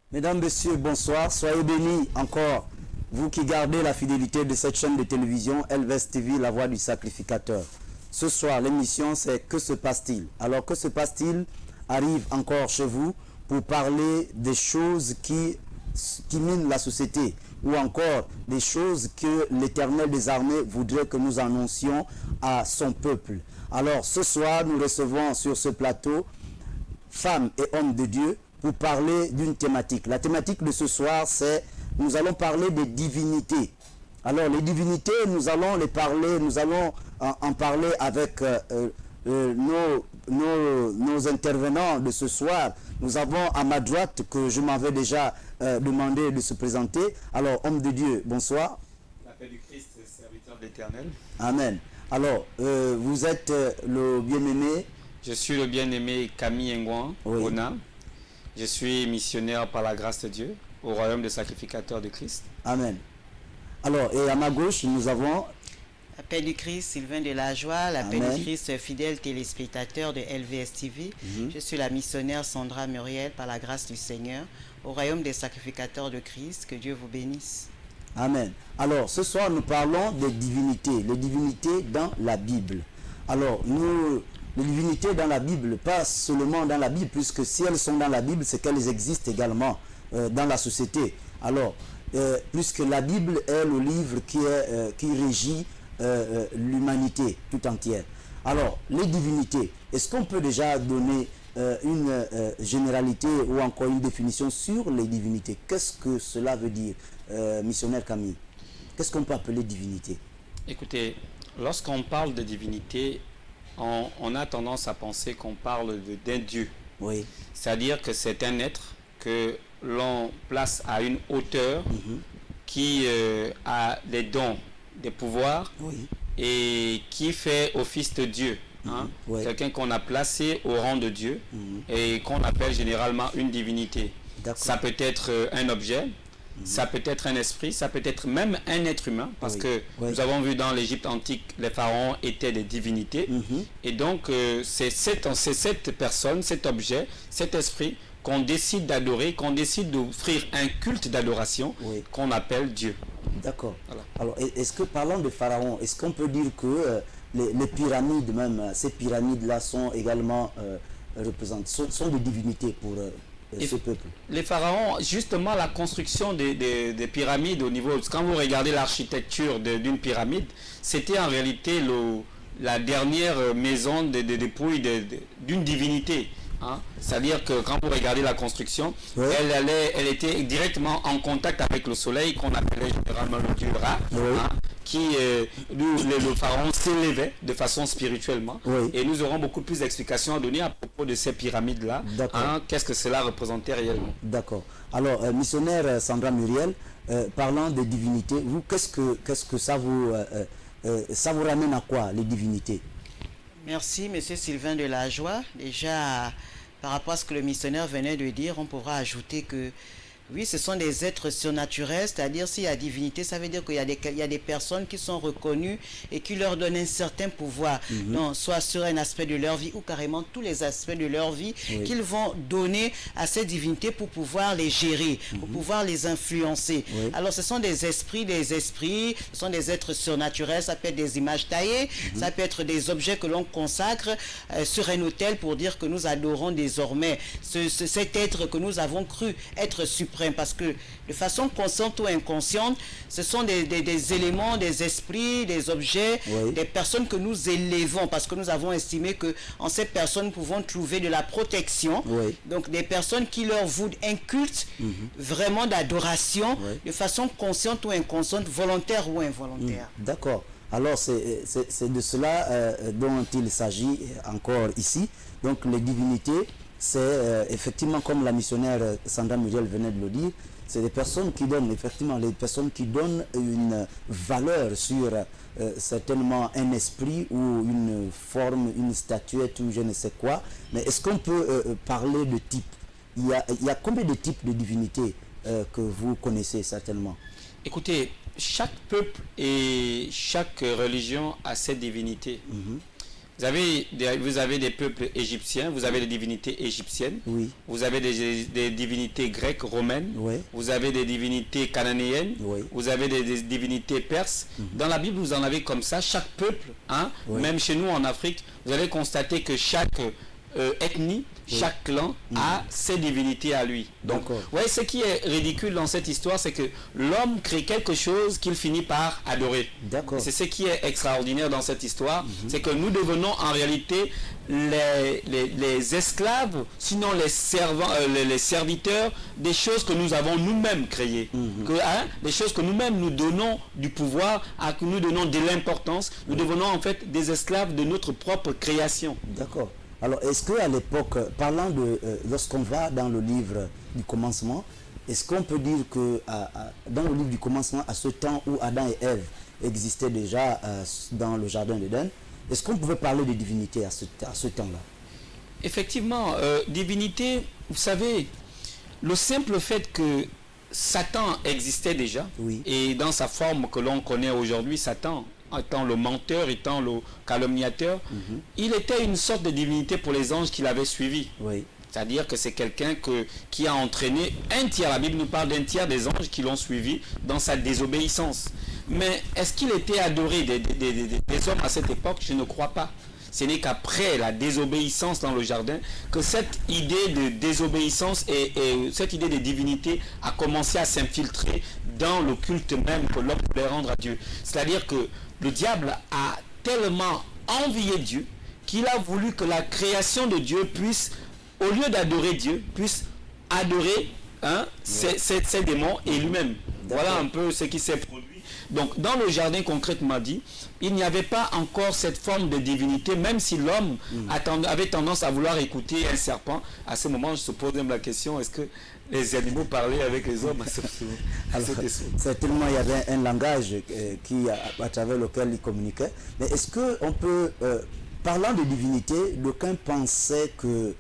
Mesdames, Messieurs, bonsoir. Soyez bénis encore, vous qui gardez la fidélité de cette chaîne de télévision LVS TV, la voix du sacrificateur. Ce soir, l'émission, c'est Que se passe-t-il? Alors, que se passe-t-il arrive encore chez vous pour parler des choses qui minent la société ou encore des choses que l'Éternel des armées voudrait que nous annoncions à son peuple. Alors, ce soir, nous recevons sur ce plateau femmes et hommes de Dieu pour parler d'une thématique. La thématique de ce soir, c'est, nous allons parler des divinités. Alors, les divinités, nous allons en parler avec nos intervenants de ce soir. Nous avons à ma droite, que je m'avais déjà demandé de se présenter. Alors, homme de Dieu, bonsoir. La paix du Christ, serviteur de l'Éternel. Amen. Alors, vous êtes le bien-aimé. Je suis le bien-aimé Camille Ngouan, Ona. Je suis missionnaire par la grâce de Dieu au royaume des sacrificateurs de Christ. Amen. Alors, et à ma gauche, nous avons... La paix du Christ, Sylvain de la Joie, la paix du Christ, fidèle téléspectateur de LVS TV. Je suis la missionnaire Sandra Muriel par la grâce du Seigneur au royaume des sacrificateurs de Christ. Que Dieu vous bénisse. Amen. Alors, ce soir, nous parlons des divinités, les divinités dans la Bible. Alors, les divinités dans la Bible, pas seulement dans la Bible, puisque si elles sont dans la Bible, c'est qu'elles existent également dans la société. Alors, puisque la Bible est le livre qui régit l'humanité tout entière. Alors, les divinités, est-ce qu'on peut déjà donner une généralité ou encore une définition sur les divinités? Qu'est-ce que cela veut dire, missionnaire Camille? Qu'est-ce qu'on peut appeler divinité? Écoutez, lorsqu'on parle de divinité, on a tendance à penser qu'on parle d'un Dieu. Oui. C'est-à-dire que c'est un être que l'on place à une hauteur qui a des dons, des pouvoirs et qui fait office de Dieu. Quelqu'un qu'on a placé au rang de Dieu et qu'on appelle généralement une divinité. Ça peut être un objet, ça peut être un esprit, ça peut être même un être humain, parce que nous avons vu dans l'Égypte antique, les pharaons étaient des divinités. Et donc, c'est cette personne, cet objet, cet esprit qu'on décide d'adorer, qu'on décide d'offrir un culte d'adoration qu'on appelle Dieu. D'accord. Voilà. Alors, est-ce que, parlant de pharaons, est-ce qu'on peut dire que les pyramides même, ces pyramides-là sont également sont des divinités pour... ce peuple. Les pharaons, justement, la construction des pyramides au niveau... Quand vous regardez l'architecture d'une pyramide, c'était en réalité la dernière maison de dépouille d'une divinité. C'est-à-dire que quand vous regardez la construction, elle était directement en contact avec le soleil, qu'on appelait généralement le dieu Ra, le pharaon s'élevait de façon spirituellement. Et nous aurons beaucoup plus d'explications à donner à propos de ces pyramides-là. Qu'est-ce que cela représentait réellement? D'accord. Alors, missionnaire Sandra Muriel, parlant des divinités, vous, qu'est-ce que ça vous ramène à quoi, les divinités? Merci, monsieur Sylvain de la Joie. Déjà, par rapport à ce que le missionnaire venait de dire, on pourra ajouter que oui, ce sont des êtres surnaturels, c'est-à-dire s'il y a divinité, ça veut dire qu'il y a des personnes qui sont reconnues et qui leur donnent un certain pouvoir, donc, soit sur un aspect de leur vie ou carrément tous les aspects de leur vie qu'ils vont donner à ces divinités pour pouvoir les gérer, pour pouvoir les influencer. Alors ce sont des esprits, ce sont des êtres surnaturels, ça peut être des images taillées, ça peut être des objets que l'on consacre sur un autel pour dire que nous adorons désormais cet être que nous avons cru être suprême. Parce que de façon consciente ou inconsciente, ce sont des éléments, des esprits, des objets, des personnes que nous élevons parce que nous avons estimé que en ces personnes nous pouvons trouver de la protection. Donc des personnes qui leur vouent un culte vraiment d'adoration de façon consciente ou inconsciente, volontaire ou involontaire. D'accord. Alors c'est de cela dont il s'agit encore ici. Donc les divinités, c'est effectivement, comme la missionnaire Sandra Muriel venait de le dire, c'est des personnes qui donnent, effectivement, les personnes qui donnent une valeur sur certainement un esprit ou une forme, une statuette ou je ne sais quoi. Mais est-ce qu'on peut parler de type? Il y a combien de types de divinités que vous connaissez certainement? Écoutez, chaque peuple et chaque religion a ses divinités. Vous avez des peuples égyptiens, vous avez des divinités égyptiennes, oui. Vous avez des divinités grecques, romaines, oui. Vous avez des divinités cananéennes, oui. Vous avez des divinités perses. Dans la Bible, vous en avez comme ça, chaque peuple, hein, oui. Même chez nous en Afrique, vous allez constater que chaque ethnie, chaque clan a ses divinités à lui. Donc, ouais, ce qui est ridicule dans cette histoire, c'est que l'homme crée quelque chose qu'il finit par adorer. C'est ce qui est extraordinaire dans cette histoire, c'est que nous devenons en réalité les esclaves, sinon les servants, les serviteurs des choses que nous avons nous-mêmes créées. Des choses que nous-mêmes nous donnons du pouvoir, que nous donnons de l'importance. Nous devenons en fait des esclaves de notre propre création. D'accord. Alors, est-ce qu'à l'époque, parlant de, lorsqu'on va dans le livre du commencement, est-ce qu'on peut dire que dans le livre du commencement, à ce temps où Adam et Ève existaient déjà dans le jardin d'Éden, est-ce qu'on pouvait parler de divinité à ce temps-là? Effectivement, divinité, vous savez, le simple fait que Satan existait déjà, oui. Et dans sa forme que l'on connaît aujourd'hui, Satan, étant le menteur, étant le calomniateur, il était une sorte de divinité pour les anges qu'il avait suivis. Oui. C'est-à-dire que c'est quelqu'un qui a entraîné un tiers, la Bible nous parle d'un tiers des anges qui l'ont suivi dans sa désobéissance. Mais est-ce qu'il était adoré des hommes à cette époque? Je ne crois pas. Ce n'est qu'après la désobéissance dans le jardin que cette idée de désobéissance et cette idée de divinité a commencé à s'infiltrer dans le culte même que l'homme voulait rendre à Dieu. C'est-à-dire que le diable a tellement envié Dieu qu'il a voulu que la création de Dieu puisse, au lieu d'adorer Dieu, puisse adorer ces démons et lui-même. Voilà un peu ce qui s'est produit. Donc, dans le jardin, concrètement dit, il n'y avait pas encore cette forme de divinité, même si l'homme avait tendance à vouloir écouter un serpent. À ce moment, je se pose même la question, est-ce que les animaux parlaient avec les hommes? Alors, certainement, il y avait un langage à travers lequel ils communiquaient. Mais est-ce qu'on peut, parlant de divinité, d'aucuns pensaient que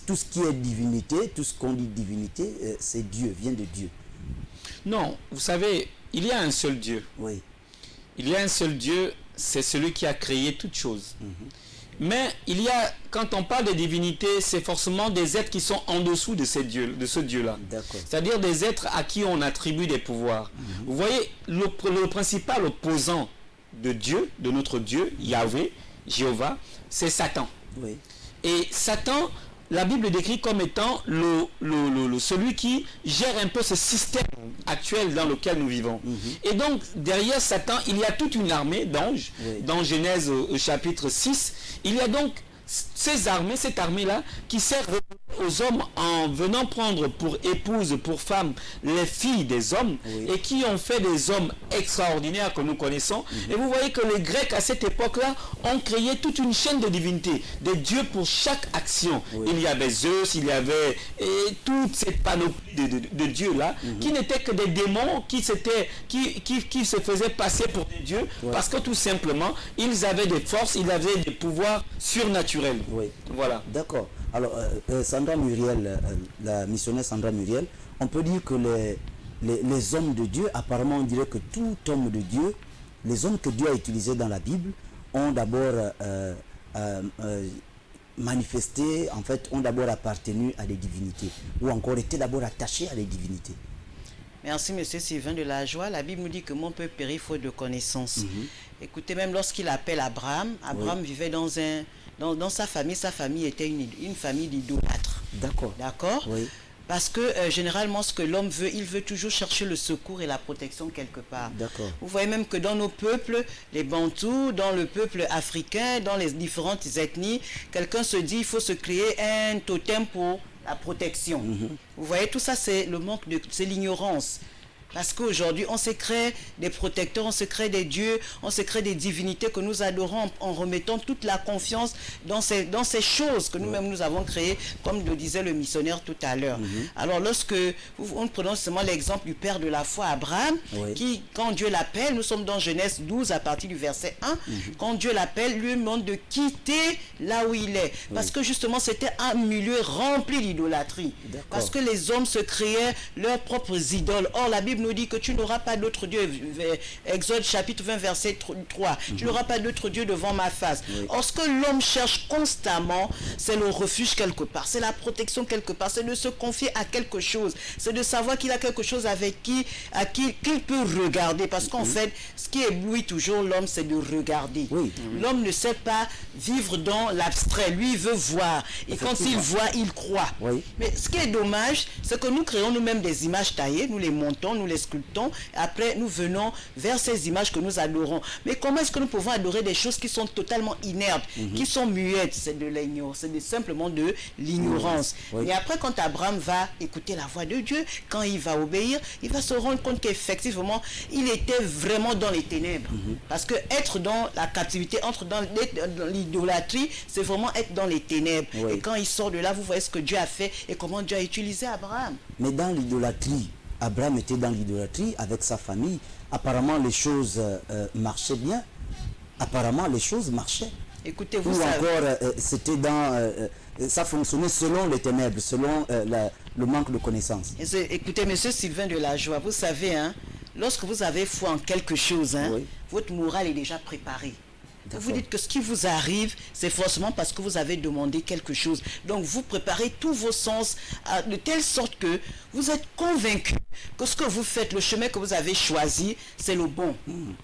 tout ce qui est divinité, tout ce qu'on dit divinité, c'est Dieu, vient de Dieu? Non, vous savez, il y a un seul Dieu. Oui. Il y a un seul Dieu, c'est celui qui a créé toutes choses. Mais il y a, quand on parle de divinité, c'est forcément des êtres qui sont en dessous de ce Dieu-là. C'est-à-dire des êtres à qui on attribue des pouvoirs. Vous voyez, le principal opposant de Dieu, de notre Dieu, Yahweh, Jéhovah, c'est Satan. Oui. Et Satan, la Bible décrit comme étant celui qui gère un peu ce système actuel dans lequel nous vivons. Et donc, derrière Satan, il y a toute une armée d'anges. Oui. Dans Genèse chapitre 6, il y a donc cette armée-là, qui sert aux hommes en venant prendre pour épouse, pour femme, les filles des hommes, et qui ont fait des hommes extraordinaires que nous connaissons. Et vous voyez que les Grecs, à cette époque-là, ont créé toute une chaîne de divinités, des dieux pour chaque action. Il y avait Zeus, il y avait toute cette panoplie de dieux-là, qui n'étaient que des démons, qui se faisaient passer pour des dieux, parce que tout simplement, ils avaient des forces, ils avaient des pouvoirs surnaturels. Oui. Voilà. D'accord. Alors, Sandra Muriel, la missionnaire Sandra Muriel, on peut dire que les hommes de Dieu, apparemment on dirait que tout homme de Dieu, les hommes que Dieu a utilisés dans la Bible, ont d'abord manifesté, en fait, ont d'abord appartenu à des divinités, ou encore été d'abord attachés à des divinités. Merci, monsieur Sylvain de la Joie. La Bible nous dit que mon peuple périt faute de connaissance. Écoutez, même lorsqu'il appelle Abraham, Abraham vivait dans sa famille était une famille d'idolâtres. D'accord. D'accord. Oui. Parce que généralement, ce que l'homme veut, il veut toujours chercher le secours et la protection quelque part. D'accord. Vous voyez même que dans nos peuples, les Bantous, dans le peuple africain, dans les différentes ethnies, quelqu'un se dit il faut se créer un totem pour la protection. Vous voyez, tout ça, c'est le manque c'est l'ignorance. Parce qu'aujourd'hui, on se crée des protecteurs, on se crée des dieux, on se crée des divinités que nous adorons en remettant toute la confiance dans ces choses que nous-mêmes nous avons créées, comme le disait le missionnaire tout à l'heure. Alors lorsque on prenons seulement l'exemple du père de la foi, Abraham, qui, quand Dieu l'appelle, nous sommes dans Genèse 12 à partir du verset 1, quand Dieu l'appelle, lui demande de quitter là où il est. Parce que justement, c'était un milieu rempli d'idolâtrie. Parce que les hommes se créaient leurs propres idoles. Or, la Bible nous dit que tu n'auras pas d'autre Dieu. Exode chapitre 20 verset 3. Tu n'auras pas d'autre Dieu devant ma face. Or, ce que l'homme cherche constamment, c'est le refuge quelque part. C'est la protection quelque part. C'est de se confier à quelque chose. C'est de savoir qu'il a quelque chose avec qu'il peut regarder. Parce qu'en fait, ce qui éblouit toujours l'homme, c'est de regarder. L'homme ne sait pas vivre dans l'abstrait. Lui, il veut voir. Et quand il voit, il croit. Mais ce qui est dommage, c'est que nous créons nous-mêmes des images taillées, nous les montons, nous les sculptons, et après nous venons vers ces images que nous adorons. Mais comment est-ce que nous pouvons adorer des choses qui sont totalement inertes, qui sont muettes? C'est de l'ignorance, c'est simplement de l'ignorance. Et après, quand Abraham va écouter la voix de Dieu, quand il va obéir, il va se rendre compte qu'effectivement, il était vraiment dans les ténèbres. Parce que être dans la captivité, être dans l'idolâtrie, c'est vraiment être dans les ténèbres. Et quand il sort de là, vous voyez ce que Dieu a fait et comment Dieu a utilisé Abraham. Mais dans l'idolâtrie, Abraham était dans l'idolâtrie avec sa famille. Apparemment, les choses marchaient bien. Apparemment, les choses marchaient. Écoutez, vous Ou savez... encore, c'était dans... ça fonctionnait selon les ténèbres, selon le manque de connaissances. Écoutez, monsieur Sylvain de la Joie, vous savez, lorsque vous avez foi en quelque chose, votre morale est déjà préparée. Vous dites que ce qui vous arrive, c'est forcément parce que vous avez demandé quelque chose. Donc vous préparez tous vos sens de telle sorte que vous êtes convaincu que ce que vous faites, le chemin que vous avez choisi, c'est le bon.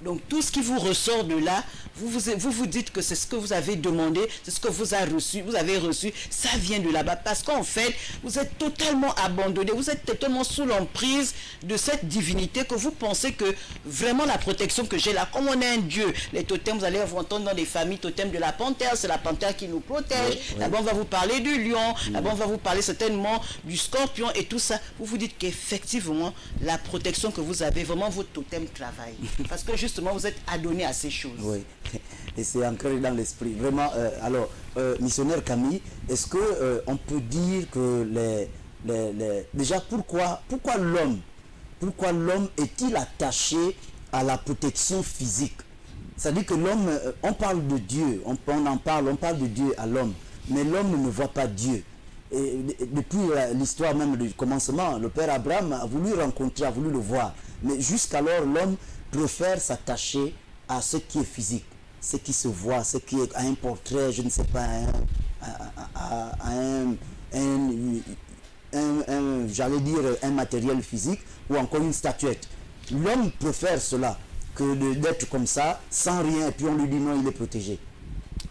Donc tout ce qui vous ressort de là, vous dites que c'est ce que vous avez demandé, c'est ce que vous avez reçu, ça vient de là-bas. Parce qu'en fait, vous êtes totalement abandonné, vous êtes totalement sous l'emprise de cette divinité que vous pensez que vraiment la protection que j'ai là, comme on est un Dieu, les totems, vous allez vous entendre dans des familles totems de la panthère, c'est la panthère qui nous protège. Là-bas, on va vous parler du lion, là-bas, on va vous parler certainement du scorpion et tout ça. Vous vous dites qu'effectivement, la protection que vous avez, vraiment votre totem travaille. Parce que justement, vous êtes adonné à ces choses. Oui, et c'est ancré dans l'esprit. Vraiment, alors, missionnaire Camille, est-ce que on peut dire que déjà, pourquoi l'homme est-il attaché à la protection physique? C'est-à-dire que l'homme, on parle de Dieu, on parle de Dieu à l'homme, mais l'homme ne voit pas Dieu. Et depuis l'histoire même du commencement, le père Abraham a voulu rencontrer, a voulu le voir. Mais jusqu'alors, l'homme préfère s'attacher à ce qui est physique, ce qui se voit, ce qui est à un portrait, je ne sais pas, j'allais dire un matériel physique ou encore une statuette. L'homme préfère cela que d'être comme ça, sans rien, et puis on lui dit non, il est protégé.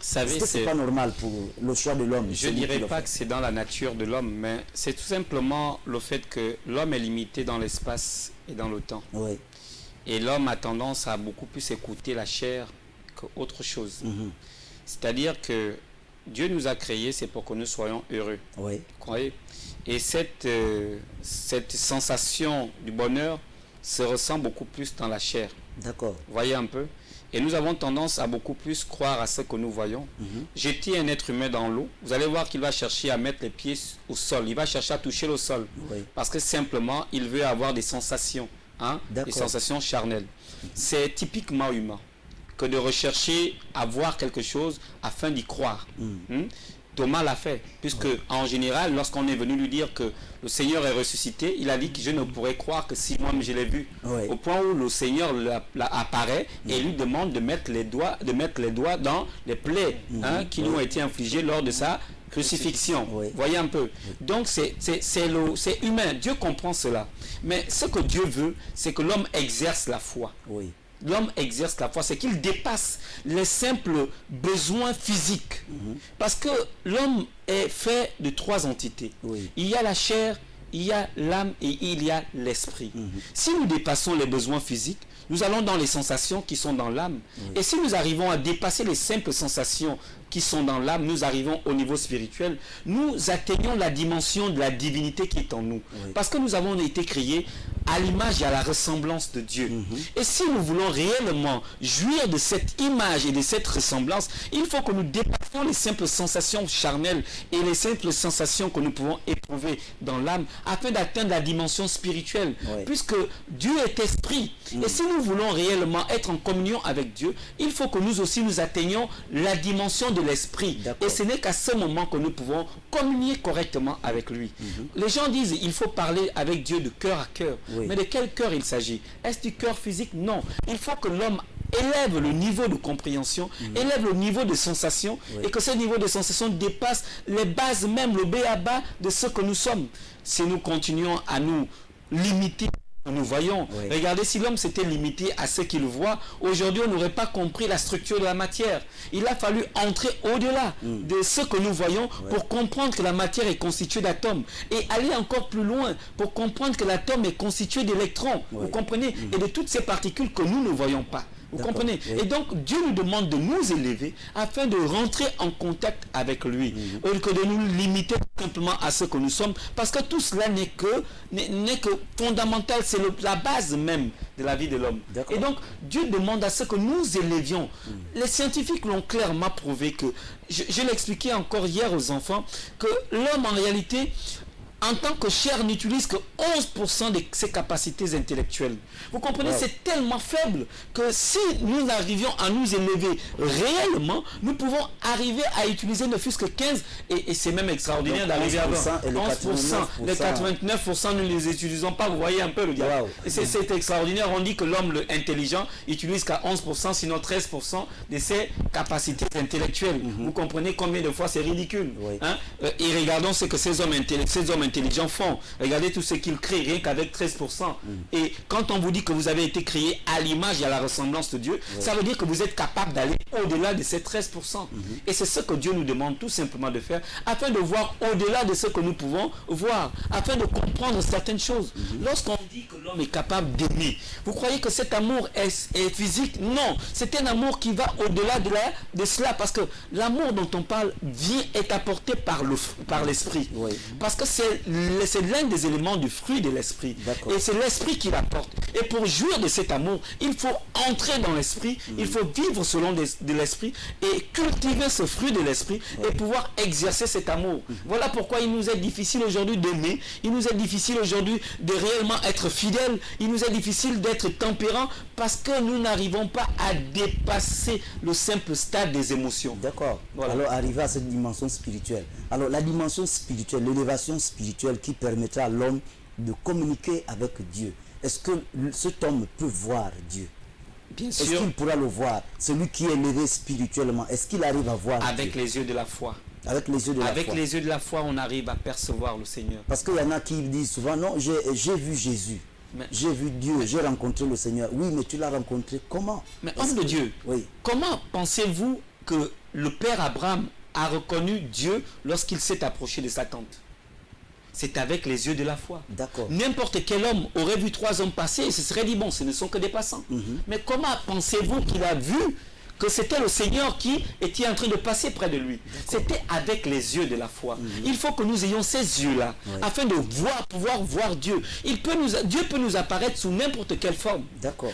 Est-ce que c'est pas normal pour le choix de l'homme? Je ne dirais pas que c'est dans la nature de l'homme, mais c'est tout simplement le fait que l'homme est limité dans l'espace et dans le temps. Et l'homme a tendance à beaucoup plus écouter la chair qu'autre chose. C'est-à-dire que Dieu nous a créés, c'est pour que nous soyons heureux. Vous croyez? Et cette sensation du bonheur se ressent beaucoup plus dans la chair. D'accord. Voyez un peu. Et nous avons tendance à beaucoup plus croire à ce que nous voyons. Jetez un être humain dans l'eau, vous allez voir qu'il va chercher à mettre les pieds au sol. Il va chercher à toucher le sol. Parce que simplement, il veut avoir des sensations. Des sensations charnelles. C'est typiquement humain que de rechercher à voir quelque chose afin d'y croire. Thomas l'a fait, puisque en général, lorsqu'on est venu lui dire que le Seigneur est ressuscité, il a dit que je ne pourrais croire que si moi-même je l'ai vu. Au point où le Seigneur apparaît et lui demande de mettre les doigts dans les plaies qui lui ont été infligées lors de sa crucifixion. Voyez un peu. Donc c'est humain. Dieu comprend cela. Mais ce que Dieu veut, c'est que l'homme exerce la foi. L'homme exerce la foi, c'est qu'il dépasse les simples besoins physiques. Parce que l'homme est fait de trois entités. Il y a la chair, il y a l'âme et il y a l'esprit. Si nous dépassons les besoins physiques, nous allons dans les sensations qui sont dans l'âme. Et si nous arrivons à dépasser les simples sensations qui sont dans l'âme, nous arrivons au niveau spirituel, nous atteignons la dimension de la divinité qui est en nous. Parce que nous avons été créés à l'image et à la ressemblance de Dieu. Et si nous voulons réellement jouir de cette image et de cette ressemblance, il faut que nous dépassions les simples sensations charnelles et les simples sensations que nous pouvons éprouver dans l'âme afin d'atteindre la dimension spirituelle. Puisque Dieu est esprit. Et si nous voulons réellement être en communion avec Dieu, il faut que nous aussi nous atteignions la dimension de l'esprit. Et ce n'est qu'à ce moment que nous pouvons communier correctement avec lui. Les gens disent il faut parler avec Dieu de cœur à cœur. Mais de quel cœur il s'agit? Est-ce du cœur physique? Non. Il faut que l'homme élève le niveau de compréhension, élève le niveau de sensation, et que ce niveau de sensation dépasse les bases même, le b.a.-ba de ce que nous sommes. Si nous continuons à nous limiter, nous voyons. Regardez, si l'homme s'était limité à ce qu'il voit, aujourd'hui on n'aurait pas compris la structure de la matière. Il a fallu entrer au-delà de ce que nous voyons pour comprendre que la matière est constituée d'atomes et aller encore plus loin pour comprendre que l'atome est constitué d'électrons. Vous comprenez? Et de toutes ces particules que nous ne voyons pas. Vous comprenez? Et donc Dieu nous demande de nous élever afin de rentrer en contact avec lui, au lieu que de nous limiter simplement à ce que nous sommes, parce que tout cela n'est que fondamental, c'est la base même de la vie de l'homme. Et donc Dieu demande à ce que nous élevions. Les scientifiques l'ont clairement prouvé, que je l'expliquais encore hier aux enfants, que l'homme en réalité, en tant que chair, n'utilise que 11% de ses capacités intellectuelles. Vous comprenez, c'est tellement faible que si nous arrivions à nous élever réellement, nous pouvons arriver à utiliser ne fût-ce que 15%, et c'est même extraordinaire d'arriver à 11%. Les 89%, nous ne les utilisons pas, vous voyez un peu le gars. C'est extraordinaire, on dit que l'homme intelligent utilise qu'à 11%, sinon 13% de ses capacités intellectuelles. Vous comprenez combien de fois c'est ridicule. Et regardons ce que ces hommes intelligents font. Regardez tout ce qu'ils créent, rien qu'avec 13%. Et quand on vous dit que vous avez été créé à l'image et à la ressemblance de Dieu, ça veut dire que vous êtes capable d'aller au-delà de ces 13%. Et c'est ce que Dieu nous demande tout simplement de faire, afin de voir au-delà de ce que nous pouvons voir, afin de comprendre certaines choses. Lorsqu'on dit que l'homme est capable d'aimer, vous croyez que cet amour est physique? Non, c'est un amour qui va au-delà de cela, parce que l'amour dont on parle est apporté par l'esprit. Parce que c'est l'un des éléments du fruit de l'esprit. Et c'est l'esprit qui l'apporte. Et pour jouir de cet amour, il faut entrer dans l'esprit, il faut vivre selon de l'esprit et cultiver ce fruit de l'esprit et pouvoir exercer cet amour. Voilà pourquoi il nous est difficile aujourd'hui d'aimer, il nous est difficile aujourd'hui de réellement être fidèle, il nous est difficile d'être tempérant, parce que nous n'arrivons pas à dépasser le simple stade des émotions. Alors arriver à cette dimension spirituelle. Alors la dimension spirituelle, l'élévation spirituelle qui permettra à l'homme de communiquer avec Dieu. Est-ce que cet homme peut voir Dieu? Bien sûr. Est-ce qu'il pourra le voir? Celui qui est élevé spirituellement, est-ce qu'il arrive à voir avec Dieu? les yeux de la foi. Avec les yeux de la foi. Avec les yeux de la foi, on arrive à percevoir le Seigneur. Parce qu'il y en a qui disent souvent, non, j'ai vu Jésus. J'ai vu Dieu, j'ai rencontré le Seigneur. Oui, mais tu l'as rencontré comment? Mais homme de Dieu, comment pensez-vous que le père Abraham a reconnu Dieu lorsqu'il s'est approché de sa tente? C'est avec les yeux de la foi. N'importe quel homme aurait vu 3 hommes passer et se serait dit, bon, ce ne sont que des passants. Mais comment pensez-vous qu'il a vu que c'était le Seigneur qui était en train de passer près de lui? C'était avec les yeux de la foi. Il faut que nous ayons ces yeux-là, afin de pouvoir voir Dieu. Dieu peut nous apparaître sous n'importe quelle forme.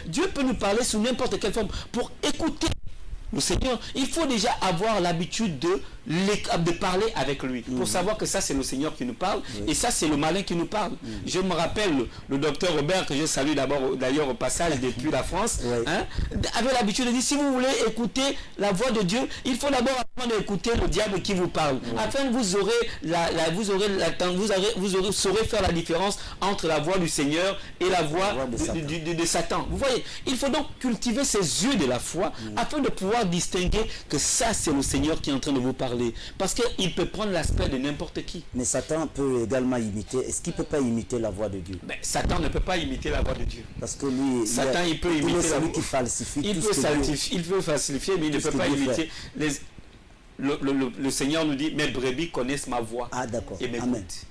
Dieu peut nous parler sous n'importe quelle forme. Pour écouter le Seigneur, il faut déjà avoir l'habitude de parler avec lui, pour savoir que ça c'est le Seigneur qui nous parle, et ça c'est le malin qui nous parle. Je me rappelle le docteur Robert, que je salue d'ailleurs au passage depuis la France, avait l'habitude de dire, si vous voulez écouter la voix de Dieu, il faut d'abord apprendre à écouter le diable qui vous parle, afin que vous saurez faire la différence entre la voix du Seigneur et la voix de Satan. Vous voyez, il faut donc cultiver ces yeux de la foi, afin de pouvoir distinguer que ça c'est le Seigneur qui est en train de vous parler. Parce qu'il peut prendre l'aspect de n'importe qui. Mais Satan peut également imiter. Est-ce qu'il ne peut pas imiter la voix de Dieu? Satan ne peut pas imiter la voie de Dieu. Parce que lui, Satan, il peut imiter celui qui falsifie. Il peut falsifier, mais il ne peut pas imiter. Le Seigneur nous dit, mes brebis connaissent ma voix. Et mes gouttes.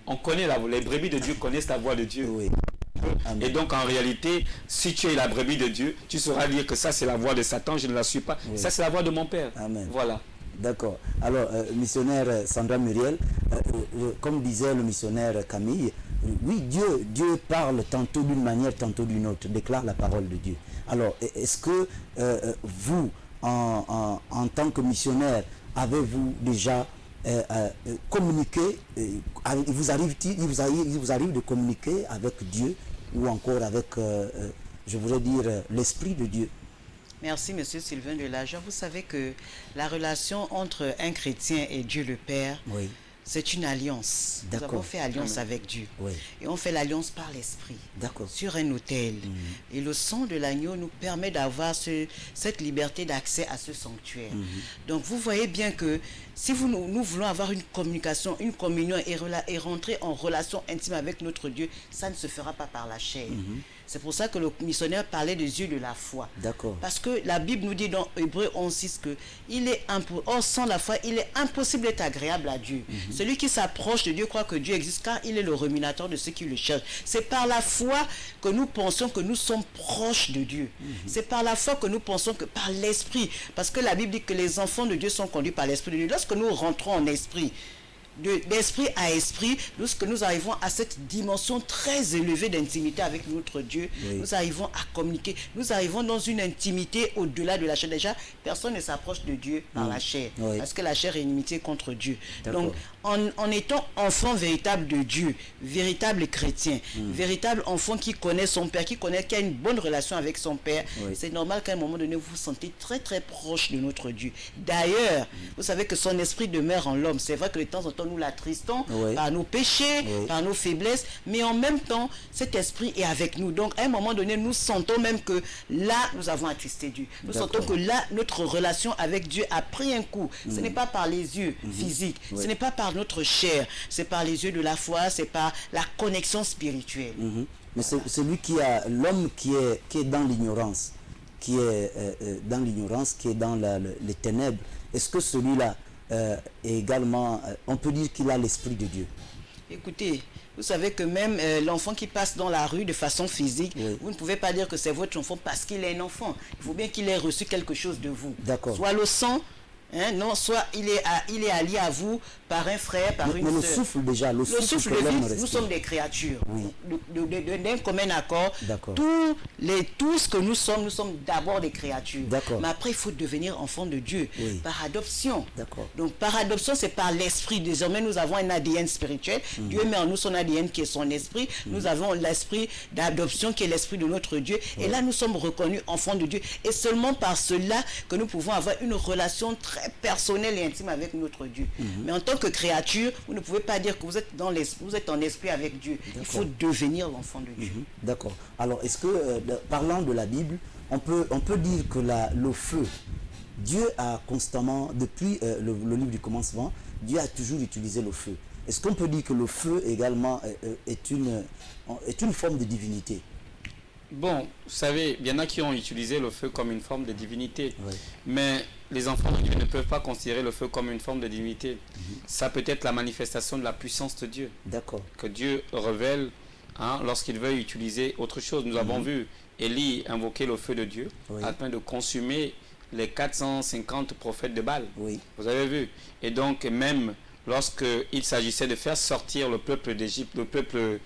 On connaît les brebis de Dieu connaissent la voix de Dieu. Et donc en réalité, si tu es la brebis de Dieu, tu sauras dire que ça c'est la voix de Satan, je ne la suis pas. Ça c'est la voix de mon Père. Voilà. D'accord. Alors, missionnaire Sandra Muriel, comme disait le missionnaire Camille, oui, Dieu parle tantôt d'une manière, tantôt d'une autre, déclare la parole de Dieu. Alors, est-ce que vous, en tant que missionnaire, avez-vous déjà communiqué, il vous arrive de communiquer avec Dieu ou encore avec, je voudrais dire, l'Esprit de Dieu? Merci, Monsieur Sylvain Delageant. Vous savez que la relation entre un chrétien et Dieu le Père, oui, c'est une alliance. Nous avons fait alliance avec Dieu. Oui. Et on fait l'alliance par l'Esprit. Sur un autel. Et le sang de l'agneau nous permet d'avoir cette liberté d'accès à ce sanctuaire. Donc vous voyez bien que si nous voulons avoir une communication, une communion et rentrer en relation intime avec notre Dieu, ça ne se fera pas par la chair. C'est pour ça que le missionnaire parlait des yeux de la foi. Parce que la Bible nous dit dans Hébreux 11:6 que sans la foi, il est impossible d'être agréable à Dieu. Celui qui s'approche de Dieu croit que Dieu existe car il est le rémunérateur de ceux qui le cherchent. C'est par la foi que nous pensons que nous sommes proches de Dieu. C'est par la foi que nous pensons que par l'Esprit. Parce que la Bible dit que les enfants de Dieu sont conduits par l'Esprit de Dieu. Lorsque nous rentrons en esprit, d'esprit à esprit, lorsque nous arrivons à cette dimension très élevée d'intimité avec notre Dieu, nous arrivons à communiquer, nous arrivons dans une intimité au-delà de la chair. Déjà, personne ne s'approche de Dieu par la chair, parce que la chair est inimitié contre Dieu. Donc, en étant enfant véritable de Dieu, véritable chrétien, véritable enfant qui connaît son Père, qui a une bonne relation avec son Père, c'est normal qu'à un moment donné, vous vous sentez très très proche de notre Dieu. D'ailleurs, vous savez que son esprit demeure en l'homme. C'est vrai que de temps en temps, nous l'attristons par nos péchés, par nos faiblesses, mais en même temps, cet esprit est avec nous. Donc, à un moment donné, nous sentons même que là, nous avons attristé Dieu. Nous sentons que là, notre relation avec Dieu a pris un coup. Ce n'est pas par les yeux physiques, ce n'est pas par notre chair, c'est par les yeux de la foi, c'est par la connexion spirituelle. Mais c'est lui l'homme qui est dans l'ignorance, qui est dans les ténèbres. Est-ce que celui-là également, on peut dire qu'il a l'esprit de Dieu? Écoutez, vous savez que même l'enfant qui passe dans la rue de façon physique, vous ne pouvez pas dire que c'est votre enfant parce qu'il est un enfant. Il faut bien qu'il ait reçu quelque chose de vous. Soit le sang, non, soit il est allié à vous par un frère, par une sœur. Mais le souffle déjà, le souffle de vie, nous sommes des créatures. D'un commun accord, tout ce que nous sommes d'abord des créatures. Mais après, il faut devenir enfant de Dieu par adoption. Donc par adoption, c'est par l'esprit. Désormais, nous avons un ADN spirituel. Dieu met en nous son ADN qui est son esprit. Nous avons l'esprit d'adoption qui est l'esprit de notre Dieu. Et là, nous sommes reconnus enfants de Dieu. Et seulement par cela que nous pouvons avoir une relation très personnelle et intime avec notre Dieu. Mais en tant que créature, vous ne pouvez pas dire que vous êtes en esprit avec Dieu. Il faut devenir l'enfant de Dieu. D'accord. Alors, est-ce que, parlant de la Bible, on peut dire que le feu, Dieu a constamment, depuis le livre du commencement, Dieu a toujours utilisé le feu. Est-ce qu'on peut dire que le feu également est une forme de divinité? Bon, vous savez, il y en a qui ont utilisé le feu comme une forme de divinité. Mais les enfants de Dieu ne peuvent pas considérer le feu comme une forme de divinité. Ça peut être la manifestation de la puissance de Dieu. Que Dieu révèle lorsqu'il veut utiliser autre chose. Nous avons vu Élie invoquer le feu de Dieu afin de consumer les 450 prophètes de Baal. Vous avez vu. Et donc, même lorsqu'il s'agissait de faire sortir le peuple d'Égypte, le peuple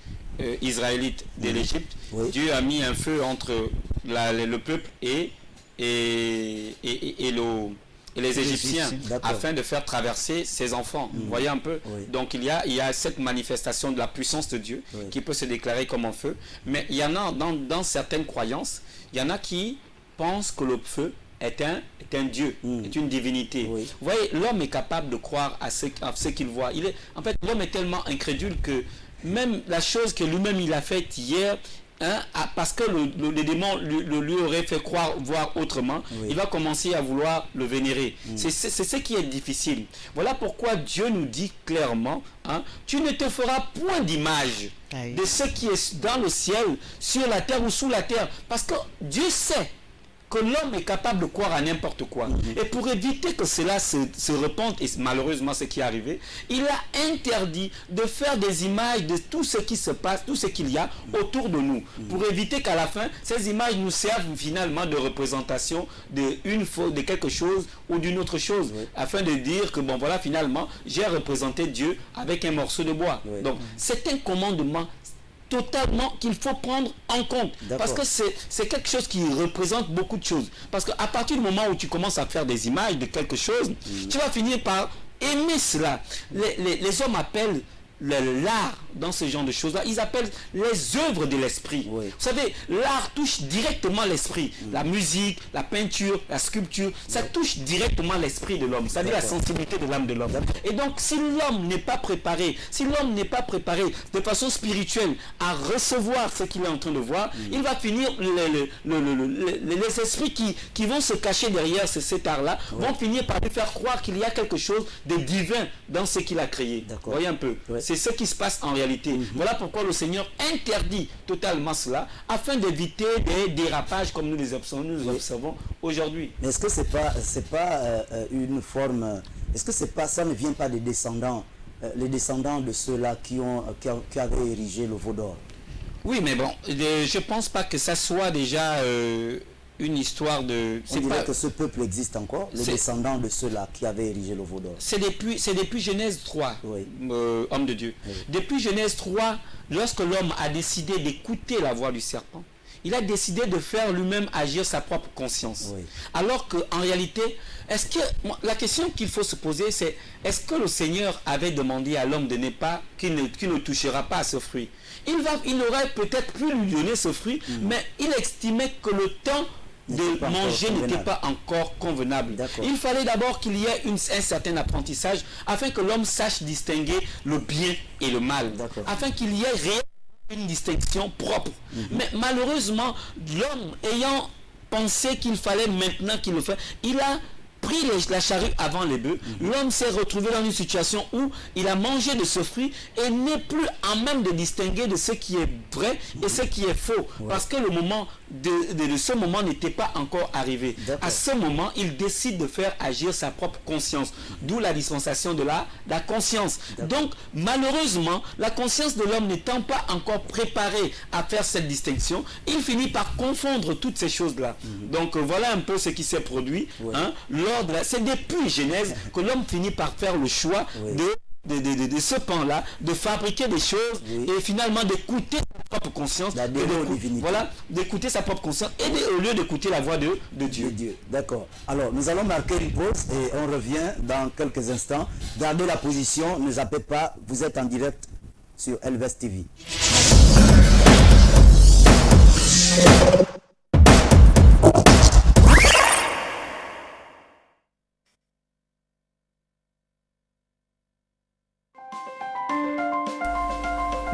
israélite de l'Égypte, Dieu a mis un feu entre le peuple et les Égyptiens afin de faire traverser ses enfants. Vous voyez un peu? Donc il y a cette manifestation de la puissance de Dieu qui peut se déclarer comme un feu. Mais il y en a dans certaines croyances, il y en a qui pensent que le feu est un Dieu, est une divinité. Vous voyez, l'homme est capable de croire à ce qu'il voit. En fait, l'homme est tellement incrédule que même la chose que lui-même il a faite hier, parce que le démon lui aurait fait voir autrement, il va commencer à vouloir le vénérer. C'est ce qui est difficile. Voilà pourquoi Dieu nous dit clairement, tu ne te feras point d'image de ce qui est dans le ciel, sur la terre ou sous la terre. Parce que Dieu sait que l'homme est capable de croire à n'importe quoi. Et pour éviter que cela se répande, et malheureusement ce qui est arrivé, il a interdit de faire des images de tout ce qui se passe, tout ce qu'il y a autour de nous, pour éviter qu'à la fin, ces images nous servent finalement de représentation de quelque chose ou d'une autre chose, afin de dire que bon voilà, finalement, j'ai représenté Dieu avec un morceau de bois. Donc, c'est un commandement totalement qu'il faut prendre en compte, parce que c'est quelque chose qui représente beaucoup de choses, parce qu'à partir du moment où tu commences à faire des images de quelque chose, tu vas finir par aimer cela. Les hommes appellent l'art dans ce genre de choses-là, ils appellent les œuvres de l'esprit. Vous savez, l'art touche directement l'esprit. La musique, la peinture, la sculpture, ça touche directement l'esprit de l'homme, c'est-à-dire la sensibilité de l'âme de l'homme. Et donc, si l'homme n'est pas préparé, de façon spirituelle à recevoir ce qu'il est en train de voir, il va finir, les esprits qui vont se cacher derrière cet art-là, vont finir par lui faire croire qu'il y a quelque chose de divin dans ce qu'il a créé. Voyez un peu. C'est ce qui se passe en réalité. Voilà pourquoi le Seigneur interdit totalement cela, afin d'éviter des dérapages comme nous les observons aujourd'hui. Mais est-ce que c'est pas une forme, est-ce que ça ne vient pas des descendants, les descendants de ceux-là qui avaient érigé le veau d'or? Oui, mais bon, je pense pas que ça soit déjà une histoire de... On dirait que ce peuple existe encore, les descendants de ceux-là qui avaient érigé le veau d'or. C'est depuis Genèse 3, homme de Dieu. Depuis Genèse 3, lorsque l'homme a décidé d'écouter la voix du serpent, il a décidé de faire lui-même agir sa propre conscience. Alors qu'en réalité, la question qu'il faut se poser, c'est est-ce que le Seigneur avait demandé à l'homme de ne pas, qu'il ne touchera pas à ce fruit? Il aurait peut-être pu lui donner ce fruit, mais il estimait que le temps de manger n'était pas encore convenable. Il fallait d'abord qu'il y ait un certain apprentissage afin que l'homme sache distinguer le bien et le mal, afin qu'il y ait une distinction propre. Mais malheureusement, l'homme ayant pensé qu'il fallait maintenant qu'il le fasse, il a pris la charrue avant les bœufs. L'homme s'est retrouvé dans une situation où il a mangé de ce fruit et n'est plus en même de distinguer de ce qui est vrai et ce qui est faux, parce que le moment de ce moment n'était pas encore arrivé. À ce moment, il décide de faire agir sa propre conscience, d'où la dispensation de la conscience. Donc malheureusement, la conscience de l'homme n'étant pas encore préparée à faire cette distinction, il finit par confondre toutes ces choses-là. Donc voilà un peu ce qui s'est produit. C'est depuis Genèse que l'homme finit par faire le choix de ce pan-là, de fabriquer des choses et finalement d'écouter sa propre conscience, d'écouter sa propre conscience et au lieu d'écouter la voix de Dieu. D'accord. Alors, nous allons marquer une pause et on revient dans quelques instants. Gardez la position, ne zappez pas, vous êtes en direct sur Elvest TV.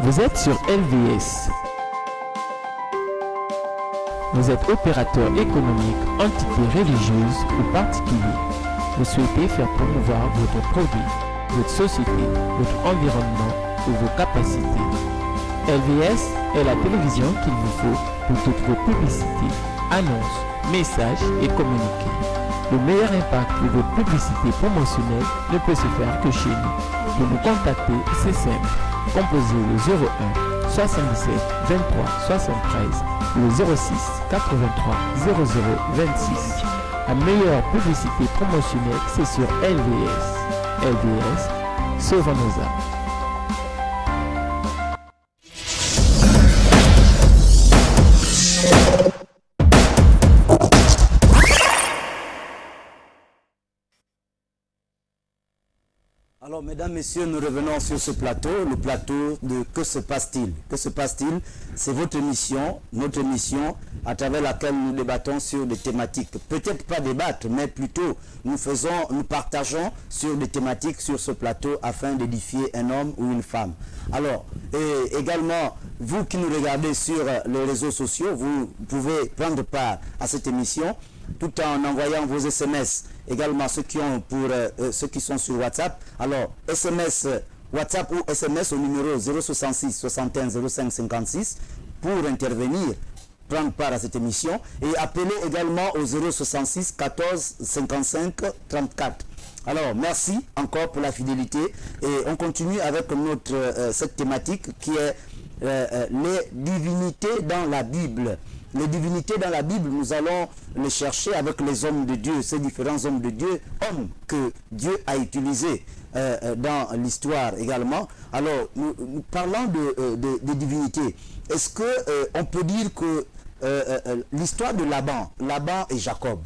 Vous êtes sur LVS. Vous êtes opérateur économique, entité religieuse ou particulier. Vous souhaitez faire promouvoir votre produit, votre société, votre environnement ou vos capacités. LVS est la télévision qu'il vous faut pour toutes vos publicités, annonces, messages et communiqués. Le meilleur impact de vos publicités promotionnelles ne peut se faire que chez nous. Pour nous contacter, c'est simple. Composez le 01 77 23 73 ou le 06 83 00 26. La meilleure publicité promotionnelle, c'est sur LVS. LVS, sauvons nos âmes. Alors, mesdames, messieurs, nous revenons sur ce plateau, le plateau de Que se passe-t-il? Que se passe-t-il? C'est votre émission, notre émission, à travers laquelle nous débattons sur des thématiques. Peut-être pas débattre, mais plutôt nous partageons sur des thématiques sur ce plateau afin d'édifier un homme ou une femme. Alors, et également, vous qui nous regardez sur les réseaux sociaux, vous pouvez prendre part à cette émission tout en envoyant vos SMS. Également ceux qui sont sur WhatsApp. Alors SMS, WhatsApp ou SMS au numéro 066 61 05 56 pour intervenir. prendre part à cette émission et appelez également au 066 14 55 34. Alors, merci encore pour la fidélité et on continue avec cette thématique qui est les divinités dans la Bible. Les divinités dans la Bible, nous allons les chercher avec les hommes de Dieu, ces différents hommes de Dieu, hommes que Dieu a utilisés dans l'histoire également. Alors, nous parlons de divinités. Est-ce qu'on peut dire que l'histoire de Laban et Jacob,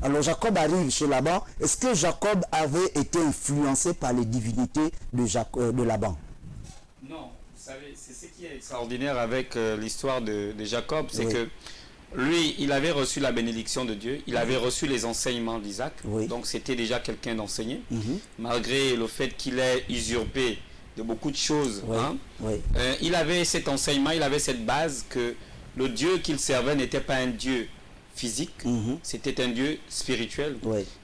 alors Jacob arrive chez Laban, est-ce que Jacob avait été influencé par les divinités de Laban? Non, vous savez, c'est ce qui est extraordinaire avec l'histoire de Jacob, c'est que lui, il avait reçu la bénédiction de Dieu, il avait reçu les enseignements d'Isaac, donc c'était déjà quelqu'un d'enseigné, malgré le fait qu'il ait usurpé de beaucoup de choses. Il avait cet enseignement, il avait cette base que le Dieu qu'il servait n'était pas un Dieu physique, c'était un Dieu spirituel.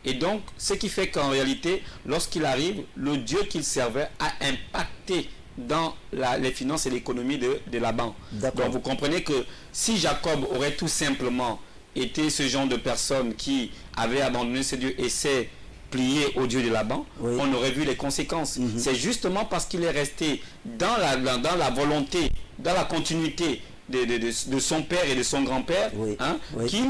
Et donc, ce qui fait qu'en réalité, lorsqu'il arrive, le Dieu qu'il servait a impacté dans les finances et l'économie de Laban. Donc, vous comprenez que si Jacob aurait tout simplement été ce genre de personne qui avait abandonné ce Dieu et s'est plié au Dieu de Laban, on aurait vu les conséquences. C'est justement parce qu'il est resté dans la volonté, dans la continuité de son père et de son grand-père, qu'il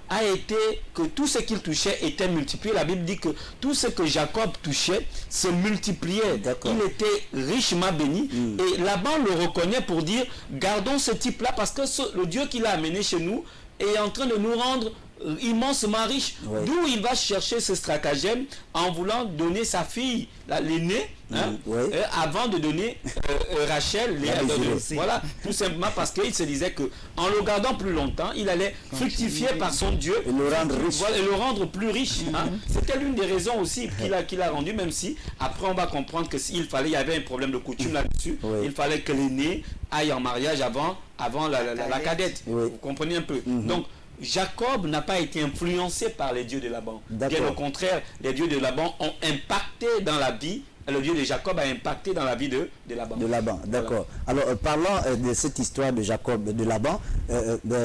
a été, que tout ce qu'il touchait était multiplié. La Bible dit que tout ce que Jacob touchait se multipliait. Il était richement béni. Et Laban le reconnaît pour dire, gardons ce type-là parce que le Dieu qu'il a amené chez nous est en train de nous rendre immensement riche. D'où il va chercher ce stratagème en voulant donner sa fille, l'aînée, avant de donner Rachel. Voilà, tout simplement parce qu'il se disait que en le gardant plus longtemps, il allait fructifier par son Dieu et le rendre riche. Et le rendre plus riche. C'était l'une des raisons aussi qu'il a rendu, même si après on va comprendre que il y avait un problème de coutume là-dessus. Il fallait que l'aînée aille en mariage avant la cadette. Vous comprenez un peu. Donc Jacob n'a pas été influencé par les dieux de Laban. Bien au contraire, les dieux de Laban ont impacté dans la vie, le Dieu de Jacob a impacté dans la vie de Laban. De Laban, d'accord. Alors, parlons de cette histoire de Jacob, de Laban,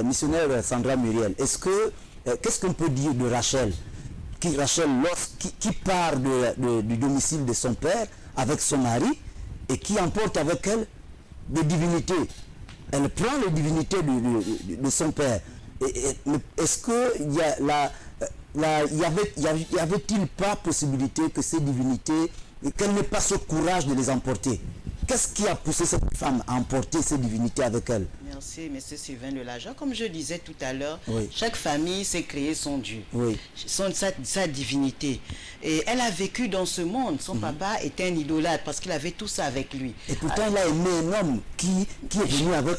missionnaire Sandra Muriel. Qu'est-ce qu'on peut dire de Rachel qui part du domicile de son père avec son mari et qui emporte avec elle des divinités. Elle prend les divinités de son père. Est-ce qu'il y avait-il pas possibilité que ces divinités, qu'elle n'ait pas ce courage de les emporter? Qu'est-ce qui a poussé cette femme à emporter ces divinités avec elle? Merci, M. Sylvain Delageant. Comme je disais tout à l'heure, chaque famille s'est créé son Dieu, sa divinité. Et elle a vécu dans ce monde. Son papa était un idolâtre parce qu'il avait tout ça avec lui. Et pourtant, il a aimé un homme qui est venu avec,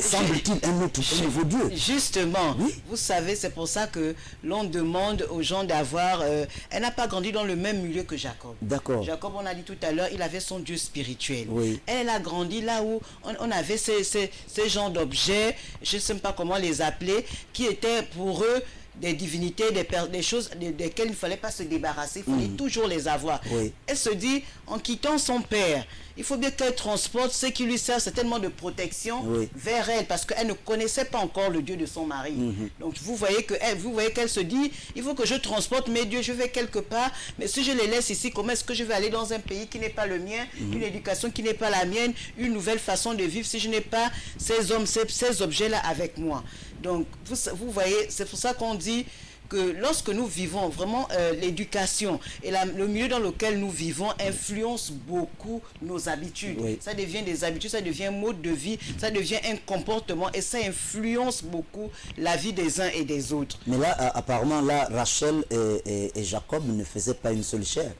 semble-t-il, un nouveau Dieu. Justement, vous savez, c'est pour ça que l'on demande aux gens d'avoir... elle n'a pas grandi dans le même milieu que Jacob. D'accord. Jacob, on a dit tout à l'heure, il avait son Dieu spirituel. Elle a grandi là où on avait ces genres d'objets, je ne sais pas comment les appeler, qui étaient pour eux des divinités, des choses desquelles il ne fallait pas se débarrasser, il fallait toujours les avoir. Elle se dit, en quittant son père, il faut bien qu'elle transporte ce qui lui sert certainement de protection vers elle, parce qu'elle ne connaissait pas encore le Dieu de son mari. Donc vous voyez qu'elle se dit, il faut que je transporte mes dieux, je vais quelque part, mais si je les laisse ici, comment est-ce que je vais aller dans un pays qui n'est pas le mien, une éducation qui n'est pas la mienne, une nouvelle façon de vivre si je n'ai pas ces hommes, ces objets-là avec moi. Donc vous voyez, c'est pour ça qu'on dit que lorsque nous vivons vraiment l'éducation et le milieu dans lequel nous vivons influence beaucoup nos habitudes. Ça devient des habitudes, ça devient un mode de vie, ça devient un comportement et ça influence beaucoup la vie des uns et des autres. Mais là, apparemment, Rachel et Jacob ne faisaient pas une seule chair.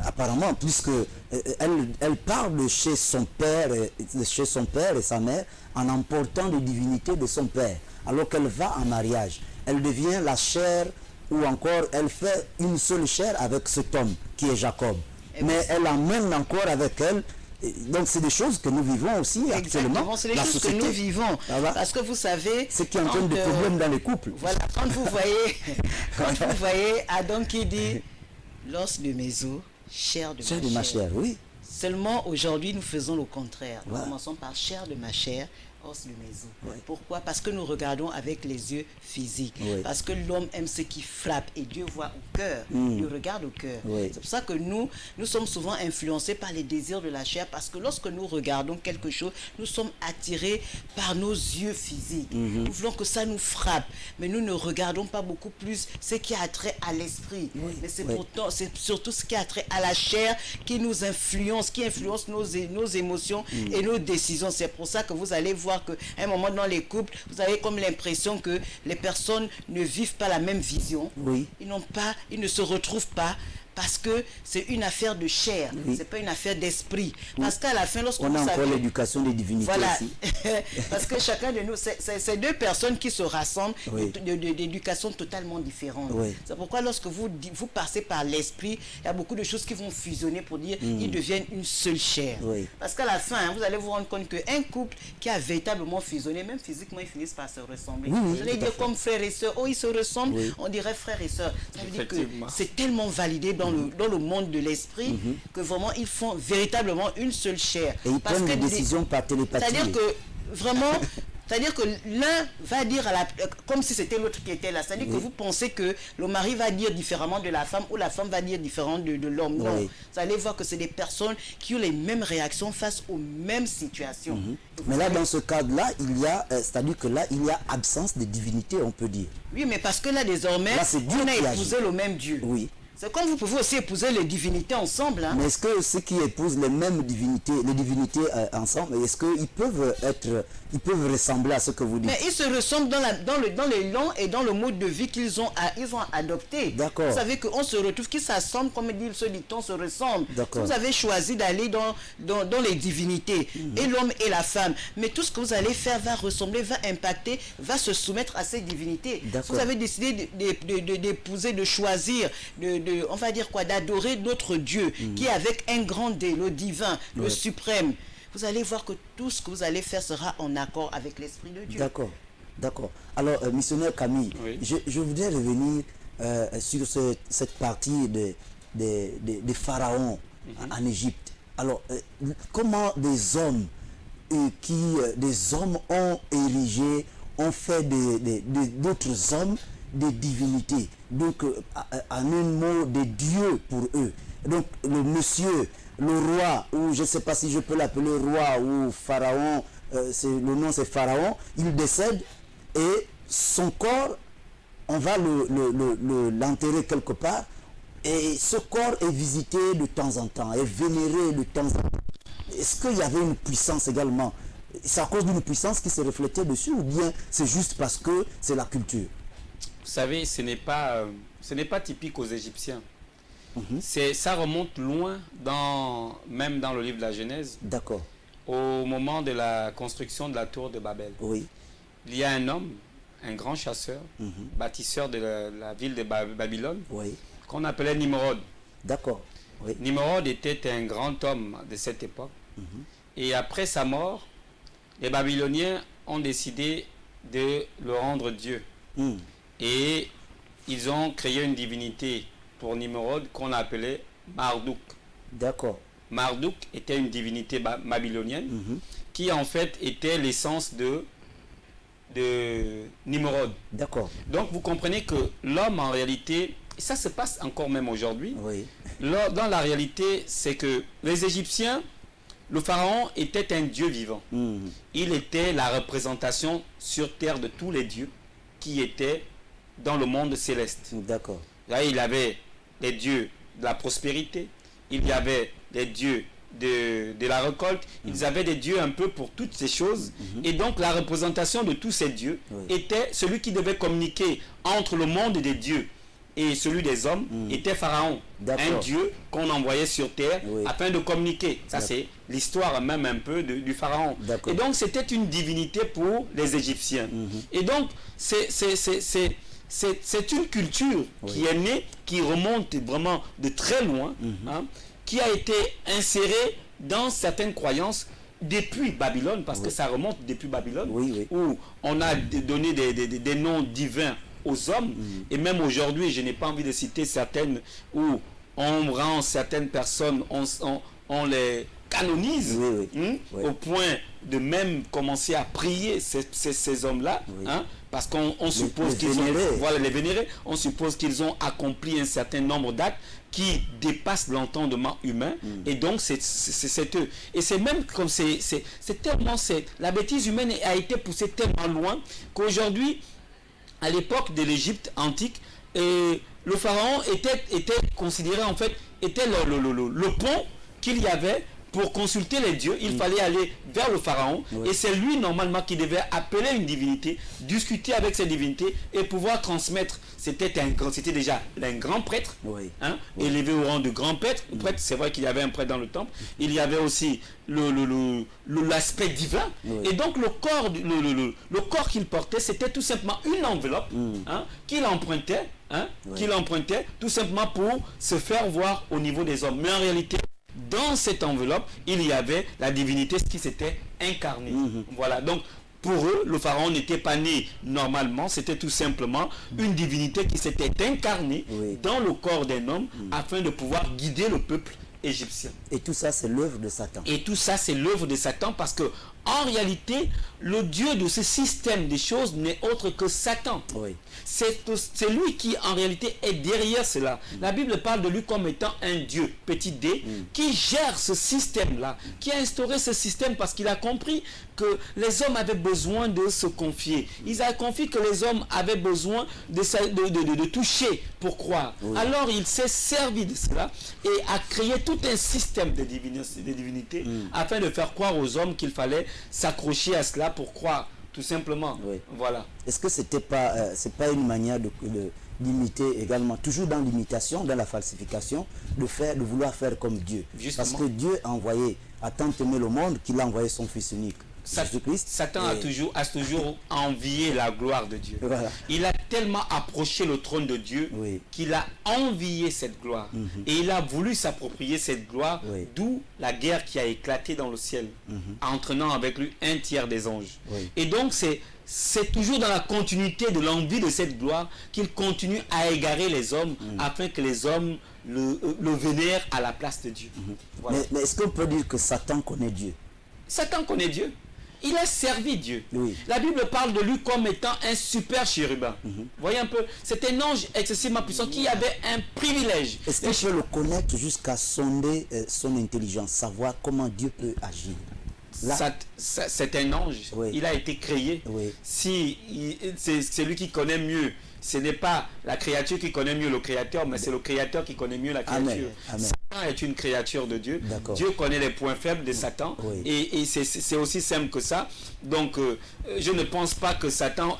Apparemment, puisque elle part de chez son père et sa mère en emportant les divinités de son père, alors qu'elle va en mariage. Elle devient la chair, ou encore elle fait une seule chair avec cet homme qui est Jacob. Mais elle emmène encore avec elle. Donc c'est des choses que nous vivons aussi actuellement. C'est des choses que nous vivons. Parce que vous savez... Ce qui entraîne des problèmes dans les couples. Voilà, quand vous voyez Adam qui dit « l'os de mes os, chair de ma chair ». Oui. Seulement aujourd'hui nous faisons le contraire. Nous commençons par chair de ma chair, os de maison. Pourquoi? Parce que nous regardons avec les yeux physiques. Parce que l'homme aime ce qui frappe et Dieu voit au cœur. Dieu regarde au cœur. C'est pour ça que nous sommes souvent influencés par les désirs de la chair, parce que lorsque nous regardons quelque chose, nous sommes attirés par nos yeux physiques. Nous voulons que ça nous frappe, mais nous ne regardons pas beaucoup plus ce qui a trait à l'esprit. Mais c'est pourtant, c'est surtout ce qui a trait à la chair qui nous influence, qui influence nos émotions et nos décisions. C'est pour ça que vous allez voir qu'à un moment dans les couples, vous avez comme l'impression que les personnes ne vivent pas la même vision. Ils ne se retrouvent pas. Parce que c'est une affaire de chair, c'est pas une affaire d'esprit. Parce qu'à la fin, lorsqu'on a encore l'éducation des divinités aussi. Parce que chacun de nous, c'est deux personnes qui se rassemblent d'éducation totalement différente. C'est pourquoi lorsque vous passez par l'esprit, il y a beaucoup de choses qui vont fusionner pour dire ils deviennent une seule chair. Parce qu'à la fin, vous allez vous rendre compte qu'un couple qui a véritablement fusionné, même physiquement, ils finissent par se ressembler. Vous allez dire comme frères et sœurs, ils se ressemblent, on dirait frères et sœurs. Ça veut dire que c'est tellement validé dans le monde de l'esprit que vraiment ils font véritablement une seule chair. Et ils prennent des décisions par télépathie. C'est-à-dire que vraiment, c'est-à-dire que l'un va dire comme si c'était l'autre qui était là. C'est-à-dire que vous pensez que le mari va dire différemment de la femme ou la femme va dire différemment de l'homme. Non. Vous allez voir que c'est des personnes qui ont les mêmes réactions face aux mêmes situations. Mais là, dans ce cadre-là, il y a, c'est-à-dire que là, il y a absence de divinité, on peut dire. Oui, mais parce que là, désormais, on a épousé le même Dieu. C'est comme vous pouvez aussi épouser les divinités ensemble. Mais est-ce que ceux qui épousent les mêmes divinités, ensemble, est-ce qu'ils peuvent ressembler à ce que vous dites? Mais ils se ressemblent dans l'élan et dans le mode de vie qu'ils ont adopté. D'accord. Vous savez qu'on se retrouve, qu'ils s'assemblent, comme dit ce dicton, se ressemblent. Vous avez choisi d'aller dans les divinités, et l'homme et la femme. Mais tout ce que vous allez faire va ressembler, va impacter, va se soumettre à ces divinités. Vous avez décidé d'épouser, de choisir, on va dire quoi, d'adorer notre Dieu, qui est avec un grand D, le divin, le suprême. Vous allez voir que tout ce que vous allez faire sera en accord avec l'Esprit de Dieu. D'accord. Alors, missionnaire Camille, je voudrais revenir sur cette partie des pharaons en Égypte. Alors, comment des hommes ont érigé, ont fait d'autres hommes des divinités, donc en un mot des dieux pour eux. Donc le roi, ou je ne sais pas si je peux l'appeler roi ou pharaon, le nom c'est pharaon, il décède et son corps, on va l'enterrer quelque part, et ce corps est visité de temps en temps, est vénéré de temps en temps. Est-ce qu'il y avait une puissance également? C'est à cause d'une puissance qui se reflétait dessus, ou bien c'est juste parce que c'est la culture? Vous savez, ce n'est pas typique aux Égyptiens. Ça remonte loin, même dans le livre de la Genèse. D'accord. Au moment de la construction de la tour de Babel. Il y a un homme, un grand chasseur, bâtisseur de la ville de Babylone, qu'on appelait Nimrod. D'accord. Nimrod était un grand homme de cette époque. Et après sa mort, les Babyloniens ont décidé de le rendre Dieu. Et ils ont créé une divinité pour Nimrod qu'on appelait Marduk. D'accord. Marduk était une divinité babylonienne qui en fait était l'essence de Nimrod. D'accord. Donc vous comprenez que l'homme en réalité, et ça se passe encore même aujourd'hui, dans la réalité c'est que les Égyptiens, le pharaon était un dieu vivant. Il était la représentation sur terre de tous les dieux qui étaient dans le monde céleste. D'accord. Là, il avait les dieux de la prospérité, il y avait les dieux de la récolte, ils avaient des dieux un peu pour toutes ces choses. Et donc, la représentation de tous ces dieux était celui qui devait communiquer entre le monde des dieux et celui des hommes, était Pharaon. Un dieu qu'on envoyait sur terre afin de communiquer. Ça, c'est l'histoire même un peu du Pharaon. Et donc, c'était une divinité pour les Égyptiens. Et donc, c'est une culture qui est née, qui remonte vraiment de très loin, qui a été insérée dans certaines croyances depuis Babylone, parce que ça remonte depuis Babylone, où on a donné des noms divins aux hommes, et même aujourd'hui, je n'ai pas envie de citer certaines, où on rend certaines personnes, on les canonise, au point de même commencer à prier ces hommes-là, parce qu'on suppose qu'ils ont, voilà, les vénérer, on suppose qu'ils ont accompli un certain nombre d'actes qui dépassent l'entendement humain, et donc c'est eux. Et c'est même comme c'est tellement, la bêtise humaine a été poussée tellement loin qu'aujourd'hui, à l'époque de l'Égypte antique, le pharaon était considéré, en fait, était le pont qu'il y avait pour consulter les dieux. Il fallait aller vers le pharaon, et c'est lui normalement qui devait appeler une divinité, discuter avec cette divinité et pouvoir transmettre. C'était déjà un grand prêtre, élevé au rang de grand prêtre. C'est vrai qu'il y avait un prêtre dans le temple. Il y avait aussi l'aspect divin, et donc le corps qu'il portait, c'était tout simplement une enveloppe qu'il empruntait, tout simplement pour se faire voir au niveau des hommes. Mais en réalité, dans cette enveloppe, il y avait la divinité qui s'était incarnée. Voilà, donc pour eux, le pharaon n'était pas né normalement, c'était tout simplement une divinité qui s'était incarnée dans le corps d'un homme afin de pouvoir guider le peuple égyptien. Et tout ça, c'est l'œuvre de Satan. Et tout ça, c'est l'œuvre de Satan, parce que en réalité, le Dieu de ce système des choses n'est autre que Satan. C'est lui qui, en réalité, est derrière cela. La Bible parle de lui comme étant un Dieu, petit d, qui gère ce système-là, qui a instauré ce système parce qu'il a compris que les hommes avaient besoin de se confier. Il a compris que les hommes avaient besoin de toucher pour croire. Alors, il s'est servi de cela et a créé tout un système de divinité afin de faire croire aux hommes qu'il fallait s'accrocher à cela pour croire, tout simplement. Voilà. Est-ce que c'est pas une manière d'imiter également, toujours dans l'imitation, dans la falsification, de vouloir faire comme Dieu? Justement. Parce que Dieu a tant aimé le monde qu'il a envoyé son Fils unique, Jésus-Christ. Satan a toujours envié la gloire de Dieu. Il a tellement approché le trône de Dieu qu'il a envié cette gloire. Et il a voulu s'approprier cette gloire, d'où la guerre qui a éclaté dans le ciel, entraînant avec lui un tiers des anges. Et donc c'est toujours dans la continuité de l'envie de cette gloire qu'il continue à égarer les hommes afin que les hommes le vénèrent à la place de Dieu. Voilà. Mais est-ce qu'on peut dire que Satan connaît Dieu? Satan connaît Dieu. Il a servi Dieu. La Bible parle de lui comme étant un super chérubin. Voyez un peu, c'est un ange excessivement puissant qui avait un privilège. Est-ce qu'il peut le connaître jusqu'à sonder son intelligence, savoir comment Dieu peut agir? C'est un ange. Il a été créé. C'est lui qui connaît mieux. Ce n'est pas la créature qui connaît mieux le créateur, mais c'est le créateur qui connaît mieux la créature. Satan est une créature de Dieu. Dieu connaît les points faibles de Satan. Et c'est aussi simple que ça. Donc, je ne pense pas que Satan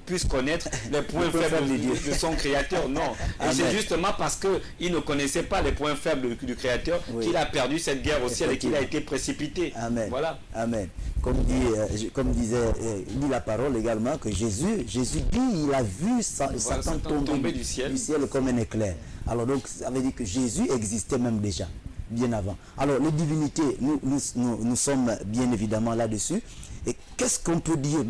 puisse connaître les points faibles de son créateur. Non. Et c'est justement parce qu'il ne connaissait pas les points faibles du créateur qu'il a perdu cette guerre au ciel et qu'il a été précipité. Amen. Voilà. Amen. Comme dit la parole également, que Jésus dit, il a vu Satan tomber du ciel comme un éclair. Alors donc, ça veut dire que Jésus existait même déjà, bien avant. Alors, les divinités, nous sommes bien évidemment là-dessus. Et qu'est-ce qu'on peut dire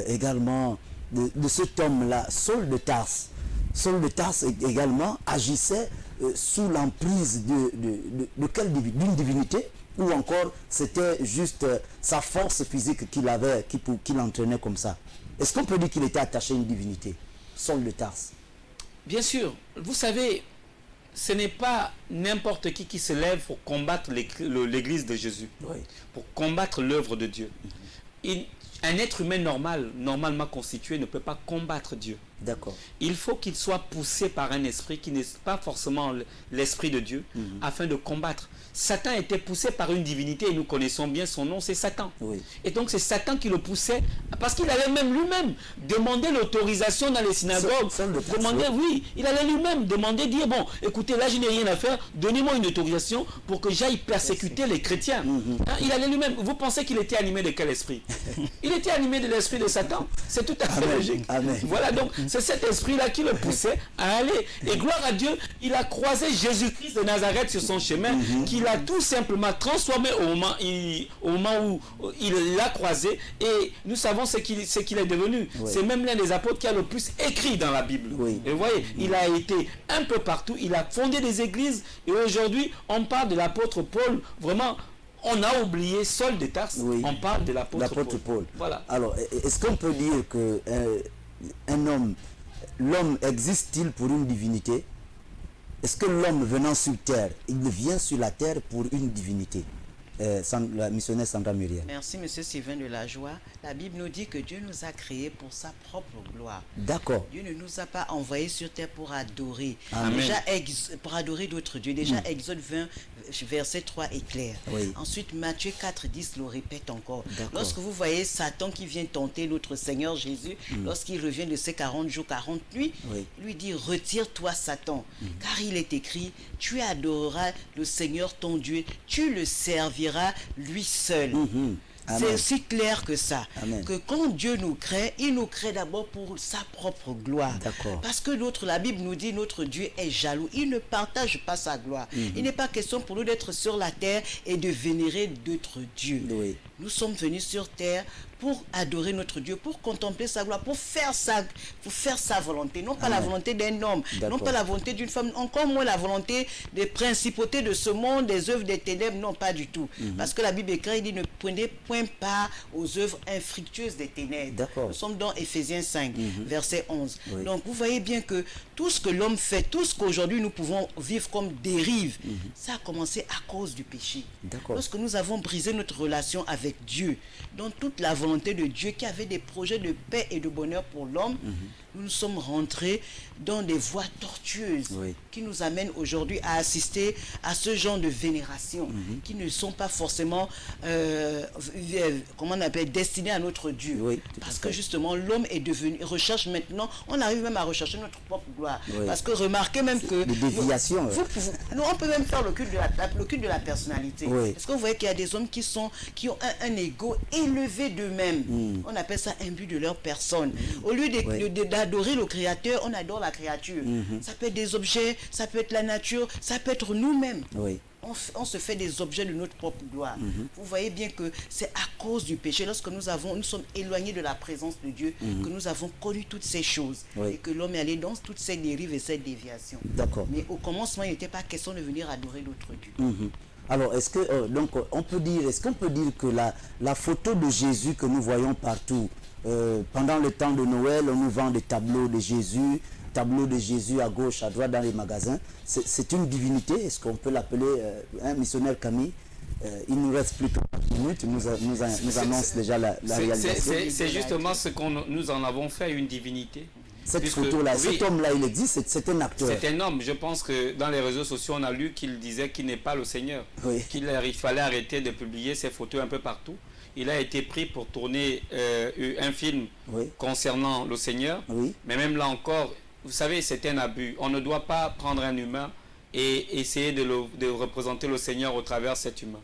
également de cet homme-là, Saul de Tarse? Saul de Tarse également agissait sous l'emprise d'une divinité, ou encore c'était juste sa force physique qu'il avait, qui l'entraînait comme ça? Est-ce qu'on peut dire qu'il était attaché à une divinité, Saul de Tarse? Bien sûr. Vous savez, ce n'est pas n'importe qui se lève pour combattre l'église de Jésus, pour combattre l'œuvre de Dieu. Un être humain normalement constitué ne peut pas combattre Dieu. D'accord. Il faut qu'il soit poussé par un esprit qui n'est pas forcément l'esprit de Dieu, afin de combattre. Satan était poussé par une divinité, et nous connaissons bien son nom, c'est Satan. Et donc c'est Satan qui le poussait, parce qu'il allait même lui-même demander l'autorisation dans les synagogues. Il allait lui-même demander, dire, bon, écoutez, là je n'ai rien à faire, donnez-moi une autorisation pour que j'aille persécuter les chrétiens. Il allait lui-même. Vous pensez qu'il était animé de quel esprit? Il était animé de l'esprit de Satan. C'est tout à fait logique. Voilà, donc c'est cet esprit-là qui le poussait à aller. Et gloire à Dieu, il a croisé Jésus-Christ de Nazareth sur son chemin, qu'il a tout simplement transformé au moment où il l'a croisé. Et nous savons ce qu'il est devenu. C'est même l'un des apôtres qui a le plus écrit dans la Bible. Et vous voyez, il a été un peu partout. Il a fondé des églises. Et aujourd'hui, on parle de l'apôtre Paul, vraiment On a oublié Saul de Tarse, on parle de l'apôtre Paul. Voilà. Alors, est-ce qu'on peut dire que l'homme existe-t-il pour une divinité? Est-ce que l'homme venant sur terre, il vient sur la terre pour une divinité? La missionnaire Sandra Muriel. Merci, monsieur Sylvain de la Joie. La Bible nous dit que Dieu nous a créés pour sa propre gloire. D'accord. Dieu ne nous a pas envoyés sur terre pour adorer. Amen. Déjà, pour adorer d'autres dieux. Déjà, Exode 20, verset 3 est clair. Oui. Ensuite, Matthieu 4, 10 le répète encore. D'accord. Lorsque vous voyez Satan qui vient tenter notre Seigneur Jésus, lorsqu'il revient de ses 40 jours, 40 nuits, il lui dit, retire-toi Satan. Car il est écrit, tu adoreras le Seigneur ton Dieu, tu le serviras lui seul. C'est aussi clair que ça. Amen. Que quand Dieu nous crée, il nous crée d'abord pour sa propre gloire. Parce que la Bible nous dit, notre Dieu est jaloux. Il ne partage pas sa gloire. Il n'est pas question pour nous d'être sur la terre et de vénérer d'autres dieux. Oui. Nous sommes venus sur terre pour adorer notre Dieu, pour contempler sa gloire, pour faire sa volonté, non pas la volonté d'un homme, non pas la volonté d'une femme, encore moins la volonté des principautés de ce monde, des œuvres des ténèbres, non pas du tout. Parce que la Bible écrit, il dit, ne prenez point part aux œuvres infructueuses des ténèbres. Nous sommes dans Éphésiens 5, verset 11. Oui. Donc vous voyez bien que tout ce que l'homme fait, tout ce qu'aujourd'hui nous pouvons vivre comme dérive, ça a commencé à cause du péché. Lorsque nous avons brisé notre relation avec Dieu, dans toute la volonté de Dieu qui avait des projets de paix et de bonheur pour l'homme, nous sommes rentrés dans des voies tortueuses qui nous amènent aujourd'hui à assister à ce genre de vénération qui ne sont pas forcément comment on appelle, destinés à notre Dieu. Parce que justement l'homme est devenu, recherche maintenant, on arrive même à rechercher notre propre gloire. Parce que remarquez même que des déviations. On peut même faire le culte de la personnalité. Parce que vous voyez qu'il y a des hommes qui ont un ego élevé d'eux-mêmes. On appelle ça un but de leur personne. Au lieu d'adorer le Créateur, on adore la créature. Ça peut être des objets, ça peut être la nature, ça peut être nous-mêmes. On se fait des objets de notre propre gloire. Vous voyez bien que c'est à cause du péché, lorsque nous sommes éloignés de la présence de Dieu, que nous avons connu toutes ces choses. Et que l'homme est allé dans toutes ces dérives et ces déviations. Mais au commencement, il n'était pas question de venir adorer d'autres dieux. Alors, est-ce que donc on peut dire que la photo de Jésus que nous voyons partout, pendant le temps de Noël, on nous vend des tableaux de Jésus à gauche, à droite dans les magasins, c'est une divinité? Est-ce qu'on peut l'appeler missionnaire Camille? Il nous reste plus que 4 minutes, nous annonce déjà la réalisation. C'est justement ce nous en avons fait une divinité. Cette photo-là, cet homme-là, il existe, c'est un acteur. C'est un homme. Je pense que dans les réseaux sociaux, on a lu qu'il disait qu'il n'est pas le Seigneur. Qu'il fallait arrêter de publier ses photos un peu partout. Il a été pris pour tourner un film concernant le Seigneur. Mais même là encore, vous savez, c'est un abus. On ne doit pas prendre un humain et essayer de représenter le Seigneur au travers cet humain.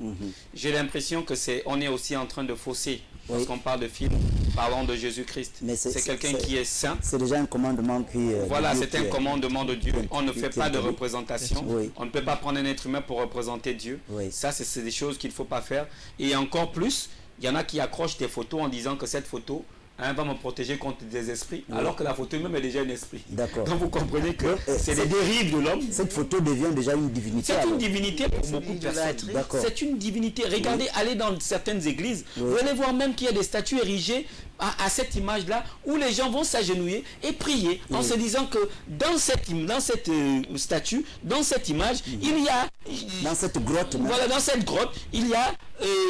J'ai l'impression que on est aussi en train de fausser. Lorsqu'on parle de film, parlons de Jésus-Christ. C'est quelqu'un qui est saint. C'est déjà un commandement qui... Voilà, c'est un commandement de Dieu. On ne fait pas de représentation. On ne peut pas prendre un être humain pour représenter Dieu. Ça, c'est des choses qu'il ne faut pas faire. Et encore plus, il y en a qui accrochent des photos en disant que cette photo va me protéger contre des esprits, alors que la photo même est déjà un esprit. Donc vous comprenez que c'est les dérives de l'homme. Cette photo devient déjà une divinité. C'est une divinité pour beaucoup de personnes. C'est une divinité. Regardez, allez dans certaines églises, vous allez voir même qu'il y a des statues érigées à cette image-là, où les gens vont s'agenouiller et prier en se disant que dans cette statue, dans cette image, il y a... Dans cette grotte. Voilà, dans cette grotte, il y a...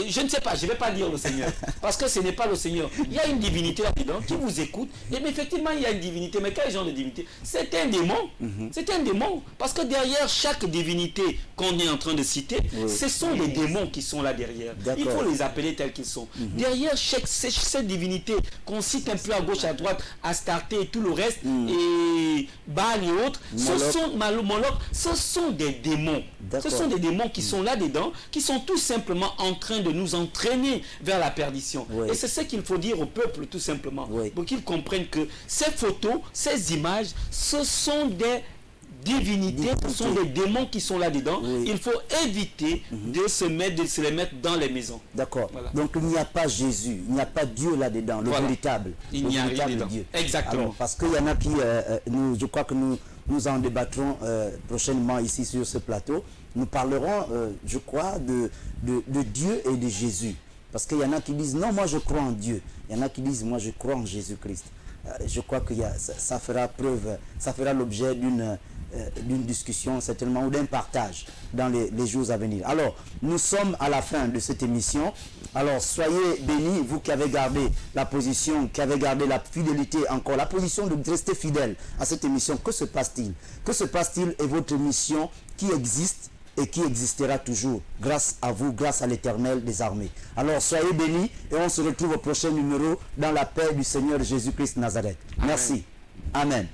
je ne sais pas, je ne vais pas dire le Seigneur, parce que ce n'est pas le Seigneur. Il y a une divinité là-dedans qui vous écoute, et bien, effectivement, il y a une divinité. Mais quel genre de divinité? C'est un démon. C'est un démon. Parce que derrière chaque divinité qu'on est en train de citer, ce sont des démons qui sont là derrière. Il faut les appeler tels qu'ils sont. Derrière cette divinité qu'on cite un peu à gauche, à droite, Astarté et tout le reste, et Baal et autres, Moloch, ce sont des démons. Ce sont des démons qui sont là-dedans, qui sont tout simplement en train de nous entraîner vers la perdition. Et c'est ce qu'il faut dire au peuple, tout simplement, pour qu'ils comprennent que ces photos, ces images, ce sont des divinités, ce sont des démons qui sont là-dedans. Il faut éviter de se les mettre dans les maisons. D'accord. Donc il n'y a pas Jésus, il n'y a pas Dieu là-dedans, le véritable. Il n'y a rien dedans. Dieu. Exactement. Alors, parce qu'il y en a qui, je crois que nous Nous en débattrons prochainement ici sur ce plateau. Nous parlerons, je crois, de Dieu et de Jésus. Parce qu'il y en a qui disent, non, moi je crois en Dieu. Il y en a qui disent, moi je crois en Jésus-Christ. Je crois que ça fera preuve, ça fera l'objet d'une discussion certainement ou d'un partage dans les jours à venir. Alors, nous sommes à la fin de cette émission. Alors, soyez bénis, vous qui avez gardé la position, qui avez gardé la fidélité encore, la position de rester fidèle à cette émission. Que se passe-t-il? Que se passe-t-il est votre mission qui existe et qui existera toujours grâce à vous, grâce à l'Éternel des armées. Alors, soyez bénis et on se retrouve au prochain numéro dans la paix du Seigneur Jésus-Christ Nazareth. Merci. Amen.